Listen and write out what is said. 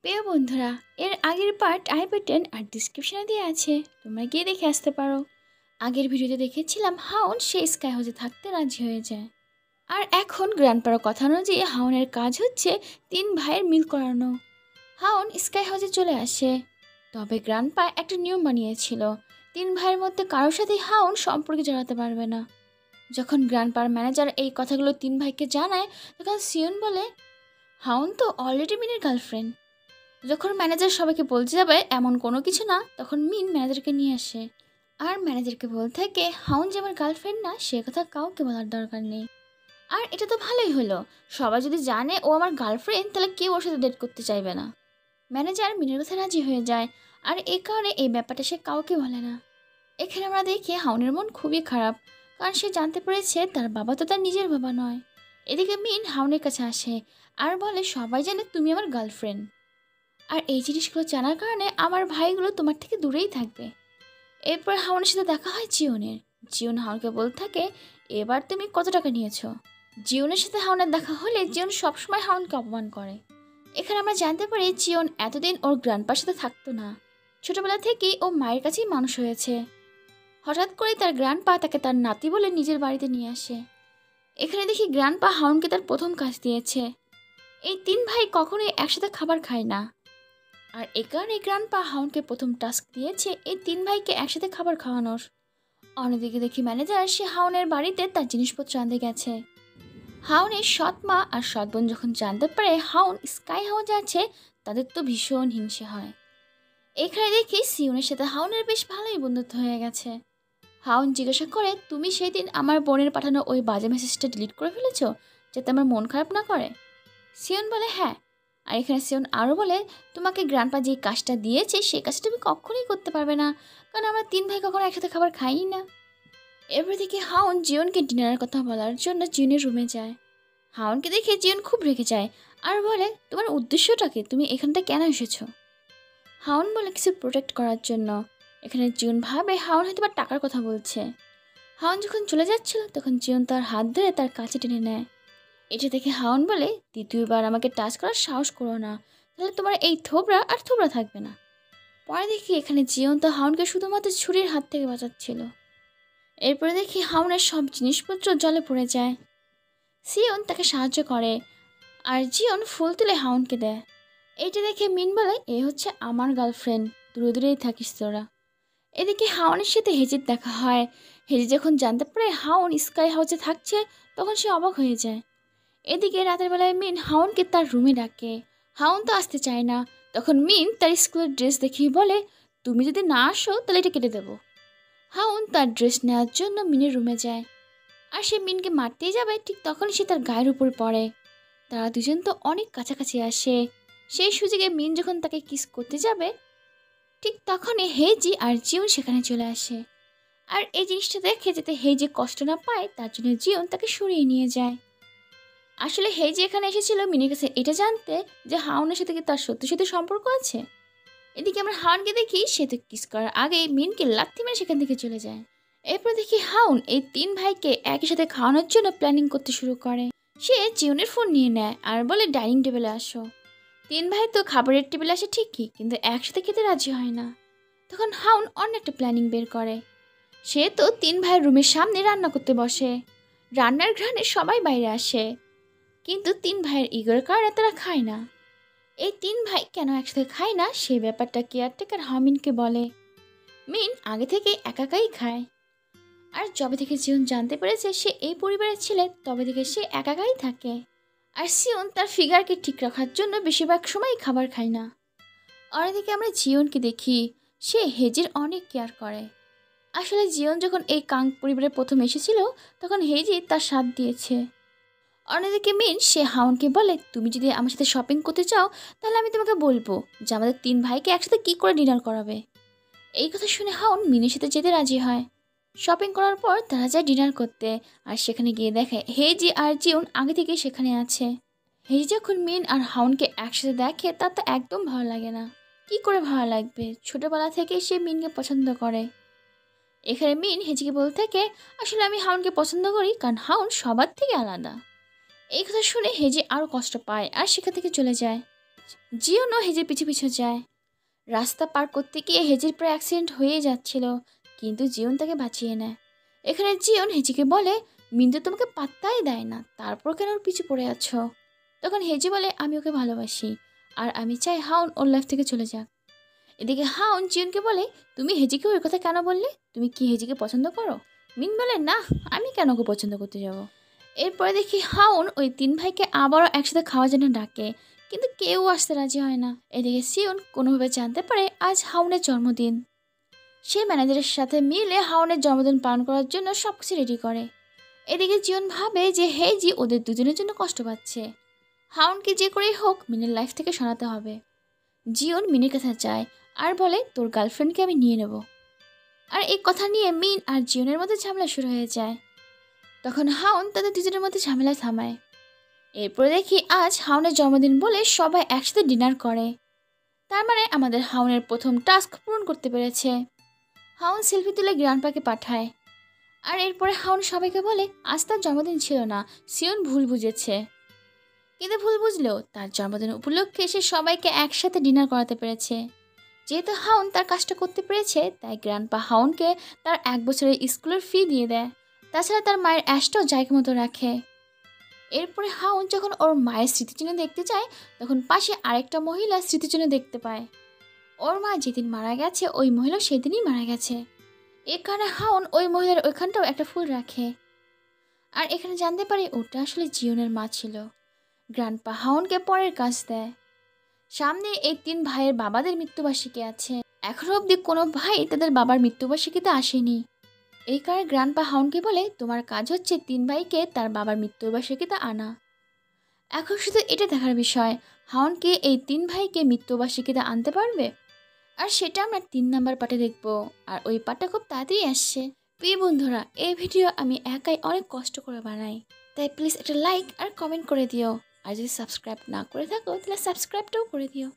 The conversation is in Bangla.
প্রিয় বন্ধুরা, এর আগের পার্ট আই বাটন আর ডিসক্রিপশনে দিয়ে আছে, তোমরা গিয়ে দেখে আসতে পারো। আগের ভিডিওতে দেখেছিলাম হাউন সে স্কাই হাউসে থাকতে রাজি হয়ে যায়। আর এখন গ্র্যান্ডপার কথা অনুযায়ী হাউনের কাজ হচ্ছে 3 ভাইয়ের মিল করানো। হাউন স্কাই হাউসে চলে আসে। তবে গ্র্যান্ডপা একটা নিয়ম বানিয়েছিল, 3 ভাইয়ের মধ্যে কারোর সাথেই হাউন সম্পর্কে জড়াতে পারবে না। যখন গ্র্যান্ডপার ম্যানেজার এই কথাগুলো 3 ভাইকে জানায়, তখন সিয়ন বলে হাউন তো অলরেডি মিনের গার্লফ্রেন্ড। যখন ম্যানেজার সবাইকে বলতে যাবে এমন কোনো কিছু না, তখন মিন ম্যানেজারকে নিয়ে আসে আর ম্যানেজারকে বলতে থাকে হাউন যে আমার গার্লফ্রেন্ড না, সে কথা কাউকে বলার দরকার নেই। আর এটা তো ভালোই হলো, সবাই যদি জানে ও আমার গার্লফ্রেন্ড তাহলে কেউ ওর সাথে ডেট করতে চাইবে না। ম্যানেজার মিনের কথা রাজি হয়ে যায়, আর এই কারণে এই ব্যাপারটা সে কাউকে বলে না। এখানে আমরা দেখি হাউনের মন খুবই খারাপ, কারণ সে জানতে পেরেছে তার বাবা তো তার নিজের বাবা নয়। এদিকে মিন হাউনের কাছে আসে আর বলে সবাই জানে তুমি আমার গার্লফ্রেন্ড, আর এই জিনিসগুলো জানার কারণে আমার ভাইগুলো তোমার থেকে দূরেই থাকবে। এরপর হাওনের সাথে দেখা হয় জিওনের। জিওন হাওনকে বলতে থাকে এবার তুমি কত টাকা নিয়েছো। জিওনের সাথে হাওনের দেখা হলে জিওন সবসময় হাওনকে অপমান করে। এখানে আমরা জানতে পারি জিওন এতদিন ওর গ্র্যান্ডপার সাথে থাকতো না, ছোটবেলা থেকেই ও মায়ের কাছেই মানুষ হয়েছে। হঠাৎ করে তার গ্র্যান্ডপা তাকে তার নাতি বলে নিজের বাড়িতে নিয়ে আসে। এখানে দেখি গ্র্যান্ডপা হাওনকে তার প্রথম কাজ দিয়েছে। এই 3 ভাই কখনোই একসাথে খাবার খায় না, আর এ কারণে গ্র্যান্ডপা হাউনকে প্রথম টাস্ক দিয়েছে এই 3 ভাইকে একসাথে খাবার খাওয়ানোর। অন্যদিকে দেখি ম্যানেজার সে হাউনের বাড়িতে তার জিনিসপত্র আনতে গেছে। হাউনের সৎ মা আর সৎ বোন যখন জানতে পারে হাউন স্কাই হাউসে আছে, তাদের তো ভীষণ হিংসে হয়। এখানে দেখি সিউনের সাথে হাউনের বেশ ভালোই বন্ধুত্ব হয়ে গেছে। হাউন জিজ্ঞাসা করে তুমি সেই দিন আমার বোনের পাঠানো ওই বাজে মেসেজটা ডিলিট করে ফেলেছো যাতে আমার মন খারাপ না করে। সিউন বলে হ্যাঁ। আর এখানে সিয়ন আরও বলে তোমাকে গ্র্যান্ডপা যে কাজটা দিয়েছে সেই কাজটা তুমি কখনোই করতে পারবে না, কারণ আমরা 3 ভাই কখনো একসাথে খাবার খাই না। এরপর থেকে হাউন জিওনকে ডিনারের কথা বলার জন্য জিওনের রুমে যায়। হাউনকে দেখে জিওন খুব রেগে যায় আর বলে তোমার উদ্দেশ্যটা কি, তুমি এখানটা কেন এসেছো। হাউন বলে কিছু প্রোটেক্ট করার জন্য। এখানে জিওন ভাবে হাউন হয়তো বা টাকার কথা বলছে। হাউন যখন চলে যাচ্ছিল তখন জিওন তার হাত ধরে তার কাছে টেনে নেয়। এটা দেখে হাউন বলে দ্বিতীয়বার আমাকে টাচ করার সাহস করো না, তাহলে তোমার এই থোবরা আর থোবরা থাকবে না। পরে দেখি এখানে জিওন তো হাউনকে শুধুমাত্র ছুরির হাত থেকে বাঁচাচ্ছিল। এরপরে দেখি হাউনের সব জিনিসপত্র জলে পড়ে যায়। সিয়ন তাকে সাহায্য করে আর জিওন ফুল তুলে হাউনকে দেয়। এইটা দেখে মিন বলে এ হচ্ছে আমার গার্লফ্রেন্ড, দূরে দূরেই থাকিস তোরা। এদিকে হাউনের সাথে হেজির দেখা হয়। হেজি যখন জানতে পারে হাউন স্কাই হাউসে থাকছে তখন সে অবাক হয়ে যায়। এদিকে রাতের বেলায় মিন হাউনকে তার রুমে ডাকে। হাউন তো আসতে চায় না। তখন মিন তার স্কুলের ড্রেস দেখিয়ে বলে তুমি যদি না আসো তাহলে এটা কেটে দেবো। হাউন তার ড্রেস নেওয়ার জন্য মিনের রুমে যায়, আর সে মিনকে মারতেই যাবে ঠিক তখন সে তার গায়ের উপর পড়ে। তারা দুজন তো অনেক কাছাকাছি আসে। সেই সুযোগে মিন যখন তাকে কিস করতে যাবে ঠিক তখনই হেজি আর জিউন সেখানে চলে আসে। আর এই জিনিসটা দেখে যাতে হেজি কষ্ট না পায় তার জন্য জিউন তাকে সরিয়ে নিয়ে যায়। আসলে হেজি এখানে এসেছিল মিনের কাছে এটা জানতে যে হাউনের সাথে কি তার সত্যি সত্যি সম্পর্ক আছে। এদিকে আমরা হাউনকে দেখি সে তো কিস করার আগে মিনকে লাথি মেরে সেখান থেকে চলে যায়। এরপর দেখি হাউন এই 3 ভাইকে একই সাথে খাওয়ানোর জন্য প্ল্যানিং করতে শুরু করে। সে জিউনের ফোন নিয়ে নেয় আর বলে ডাইনিং টেবিলে আসো। 3 ভাই তো খাবারের টেবিলে আসে ঠিকই, কিন্তু একসাথে খেতে রাজি হয় না। তখন হাউন অন্য একটা প্ল্যানিং বের করে। সে তো 3 ভাইয়ের রুমের সামনে রান্না করতে বসে। রান্নার ঘ্রাণে সবাই বাইরে আসে, কিন্তু 3 ভাইয়ের ইগোর কারণে তারা খায় না। এই 3 ভাই কেন একসাথে খায় না সেই ব্যাপারটা কেয়ারটেকার হামিনকে বলে। মিন আগে থেকে একাই খায়, আর যবে থেকে জিউন জানতে পেরেছে সে এই পরিবারের ছেলে তবে থেকে সে একাই থাকে। আর সিউন তার ফিগারকে ঠিক রাখার জন্য বেশিরভাগ সময় খাবার খায় না। অন্যদিকে আমরা জিউনকে দেখি সে হেজির অনেক কেয়ার করে। আসলে জিউন যখন এই কাং পরিবারে প্রথম এসেছিল তখন হেজি তার সাথ দিয়েছে। অন্যদিকে মিন সে হাউনকে বলে তুমি যদি আমার সাথে শপিং করতে চাও তাহলে আমি তোমাকে বলবো যে আমাদের 3 ভাইকে একসাথে কী করে ডিনার করাবে। এই কথা শুনে হাউন মিনের সাথে যেতে রাজি হয়। শপিং করার পর তারা যায় ডিনার করতে, আর সেখানে গিয়ে দেখে হেজি আর জিউন আগে থেকেই সেখানে আছে। হেজি যখন মিন আর হাউনকে একসাথে দেখে তার তো একদম ভালো লাগে না। কি করে ভালো লাগবে, ছোটবেলা থেকে সে মিনকে পছন্দ করে। এখানে মিন হেজিকে বলতে থাকে আসলে আমি হাউনকে পছন্দ করি কারণ হাউন সবার থেকে আলাদা। এই কথা শুনে হেজি আরও কষ্ট পায় আর সেখান থেকে চলে যায়। জিওনও হেজির পিছু পিছু যায়। রাস্তা পার করতে গিয়ে হেজির প্রায় অ্যাক্সিডেন্ট হয়ে যাচ্ছিল, কিন্তু জিওন তাকে বাঁচিয়ে নেয়। এখানে জিওন হেজিকে বলে মিন্তু তোমাকে পাত্তাই দেয় না, তারপর কেন ওর পিছু পড়ে আছো। তখন হেজি বলে আমি ওকে ভালোবাসি আর আমি চাই হাউন ওর লাইফ থেকে চলে যাক। এদিকে হাউন জিওনকে বলে তুমি হেজিকে ওই কথা কেন বললে, তুমি কি হেজিকে পছন্দ করো। মিন বলে না, আমি কেন ওকে পছন্দ করতে যাব। এরপরে দেখি হাউন ওই 3 ভাইকে আবারও একসাথে খাওয়ার জন্য ডাকে, কিন্তু কেউ আসতে রাজি হয় না। এদিকে সিওন কোনোভাবে জানতে পারে আজ হাউনের জন্মদিন। সে ম্যানেজারের সাথে মিলে হাউনের জন্মদিন পালন করার জন্য সব কিছু রেডি করে। এদিকে জিওন ভাবে যে হেজি ওদের দুজনের জন্য কষ্ট পাচ্ছে, হাউনকে যে করেই হোক মিনের লাইফ থেকে সরাতে হবে। জিওন মিনের কাছে যায় আর বলে তোর গার্লফ্রেন্ডকে আমি নিয়ে নেব। আর এই কথা নিয়ে মিন আর জিওনের মধ্যে ঝামেলা শুরু হয়ে যায়। তখন হাউন তাদের দুজনের মধ্যে ঝামেলা থামায়। এরপরে দেখি আজ হাউনের জন্মদিন বলে সবাই একসাথে ডিনার করে। তার মানে আমাদের হাউনের প্রথম টাস্ক পূরণ করতে পেরেছে। হাউন সেলফি তুলে গ্র্যান্ডপাকে পাঠায়। আর এরপরে হাউন সবাইকে বলে আজ তার জন্মদিন ছিল না, সিওন ভুল বুঝেছে। কিন্তু ভুল বুঝলেও তার জন্মদিন উপলক্ষে সে সবাইকে একসাথে ডিনার করাতে পেরেছে। যেহেতু হাউন তার কাজটা করতে পেরেছে, তাই গ্র্যান্ডপা হাউনকে তার 1 বছরের স্কুলের ফি দিয়ে দেয়। তাছাড়া তার মায়ের অ্যাশটাও জায়গা মতো রাখে। এরপরে হাউন যখন ওর মায়ের স্মৃতিচিহ্ন দেখতে যায়, তখন পাশে আরেকটা মহিলা স্মৃতিচিহ্ন দেখতে পায়। ওর মা যেদিন মারা গেছে ওই মহিলা সেদিনই মারা গেছে। এ কারণে হাউন ওই মহিলার ওইখানটাও একটা ফুল রাখে। আর এখানে জানতে পারে ওটা আসলে জিওনের মা ছিল। গ্র্যান্ডপা হাউনকে পরের কাজ দেয়। সামনে এই 3 ভাইয়ের বাবাদের মৃত্যুবার্ষিকী আছে, এখনো অবধি কোনো ভাই তাদের বাবার মৃত্যুবার্ষিকীতে আসেনি। এই কারণে গ্র্যান্ডপা হাউনকে বলে তোমার কাজ হচ্ছে 3 ভাইকে তার বাবার মৃত্যুবার্ষিকীতে আনা। এখন শুধু এটা দেখার বিষয় হাউনকে এই 3 ভাইকে মৃত্যুবার্ষিকীতে আনতে পারবে। আর সেটা আমরা 3 নাম্বার পার্টে দেখব। আর ওই পার্টটা খুব তাড়াতাড়ি আসছে। প্রিয় বন্ধুরা, এই ভিডিও আমি একাই অনেক কষ্ট করে বানাই, তাই প্লিজ একটা লাইক আর কমেন্ট করে দিও। আর যদি সাবস্ক্রাইব না করে থাকো তাহলে সাবস্ক্রাইবটাও করে দিও।